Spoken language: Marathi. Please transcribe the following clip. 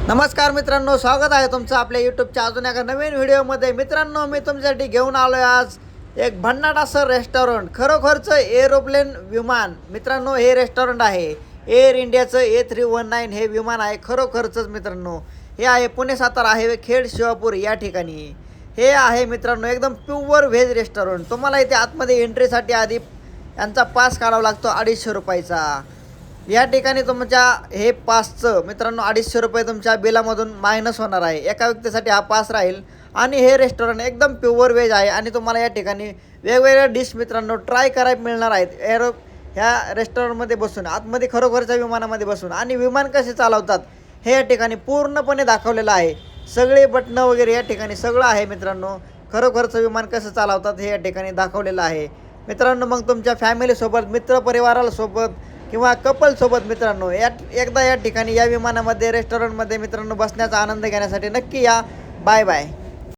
नमस्कार मित्रांनो, स्वागत आहे तुमचं आपल्या यूट्यूबच्या अजून एका नवीन व्हिडिओमध्ये. मित्रांनो, मी तुमच्यासाठी घेऊन आलो आहे आज एक भन्नाट असं रेस्टॉरंट, खरोखरचं एरोप्लेन विमान. मित्रांनो, हे रेस्टॉरंट आहे एअर इंडियाचं A319 हे विमान आहे खरोखरचंच. मित्रांनो, हे आहे पुणे सातारा हायवे खेड शिवापूर या ठिकाणी. हे आहे मित्रांनो एकदम प्युअर व्हेज रेस्टॉरंट. तुम्हाला इथे आतमध्ये एंट्रीसाठी आधी यांचा पास काढावा लागतो 250 रुपयाचा. या ठिकाणी तुमच्या हे पासचं मित्रांनो 250 रुपये तुमच्या बिलामधून मायनस होणार आहे. एका व्यक्तीसाठी हा पास राहील. आणि हे रेस्टॉरंट एकदम प्युअर व्हेज आहे आणि तुम्हाला या ठिकाणी वेगवेगळ्या डिश मित्रांनो ट्राय करायला मिळणार आहेत ह्या रेस्टॉरंटमध्ये बसून, आतमध्ये खरोखरच्या विमानामध्ये बसून. आणि विमान कसे चालवतात हे या ठिकाणी पूर्णपणे दाखवलेलं आहे. सगळे बटणं वगैरे या ठिकाणी सगळं आहे मित्रांनो. खरोखरचं विमान कसं चालवतात हे या ठिकाणी दाखवलेलं आहे मित्रांनो. मग तुमच्या फॅमिलीसोबत, मित्रपरिवारासोबत किंवा कपलसोबत मित्रांनो एकदा या ठिकाणी या विमानामध्ये रेस्टॉरंटमध्ये मित्रांनो बसण्याचा आनंद घेण्यासाठी नक्की या. Bye bye.